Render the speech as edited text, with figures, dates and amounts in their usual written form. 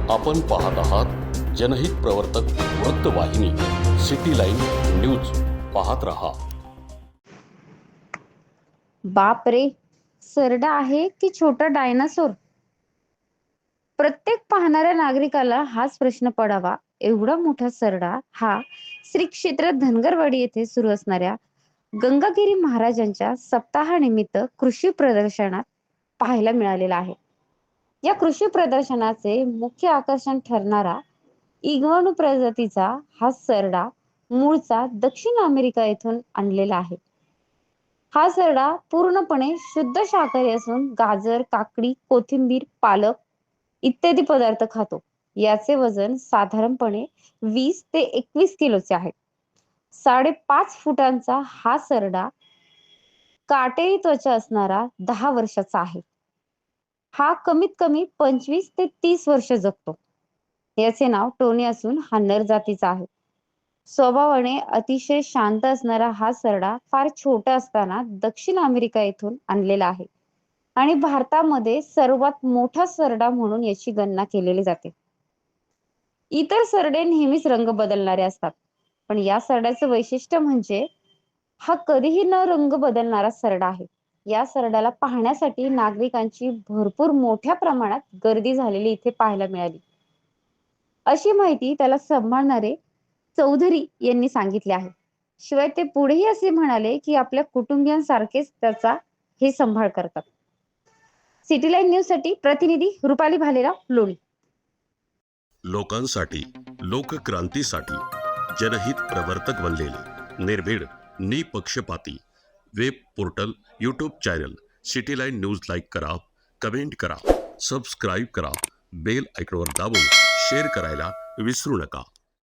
आपण पाहत आहात जनहित प्रवर्तक वृत्तवाहिनी सिटी लाईन न्यूज. पाहत रहा. बाप रे, सरडा आहे की छोटा डायनासोर? प्रत्येक पाहणाऱ्या नागरिकाला हाच प्रश्न पडावा. एवढा मोठा सरडा हा श्री क्षेत्र धनगरवाडी येथे सुरू असणाऱ्या गंगागिरी महाराजांच्या सप्ताहानिमित्त कृषी प्रदर्शनात पाहायला मिळालेला आहे. या कृषी प्रदर्शनाचे मुख्य आकर्षण ठरणारा इग्वानू प्रजातीचा हा सरडा मूळचा दक्षिण अमेरिका येथून आणलेला आहे. हा सरडा पूर्णपणे शुद्ध शाकाहारी असून गाजर, काकडी, कोथिंबीर, पालक इत्यादी पदार्थ खातो. याचे वजन साधारणपणे 20 ते 21 किलोचे आहे. 5.5 फुटांचा हा सरडा काटेरी त्वचा असणारा 10 वर्षाचा आहे. हा कमीत कमी 25 ते 30 वर्ष जगतो. याचे नाव टोनी असून हा नर जातीचा आहे. स्वभावाने अतिशय शांत असणारा हा सरडा फार छोटा असताना दक्षिण अमेरिका येथून आणलेला आहे आणि भारतामध्ये सर्वात मोठा सरडा म्हणून याची गणना केलेली जाते. इतर सरडे नेहमीच रंग बदलणारे असतात, पण या सरड्याचं वैशिष्ट्य म्हणजे हा कधीही न रंग बदलणारा सरडा आहे. या सरड्याला पाहण्यासाठी नागरिकांची भरपूर मोठ्या प्रमाणात गर्दी झालेली इथे पाहायला मिळाली, अशी माहिती त्याला सांभाळणारे चौधरी यांनी सांगितले आहे. शिवाय ते पुढेही असे म्हणाले की आपल्या कुटुंबियांसारखेच त्याचा हे सांभाळ करतात. सिटी लाईन न्यूज साठी प्रतिनिधी रुपाली भालेराव, लोणी. लोकांसाठी, लोकक्रांतीसाठी जनहित प्रवर्तक बनलेले निर्भीड, निपक्षपाती web portal, YouTube channel city line news like करा, कमेंट करा, सबस्क्राईब करा, बेल आयकॉनवर दाबून शेअर करायला विसरू नका.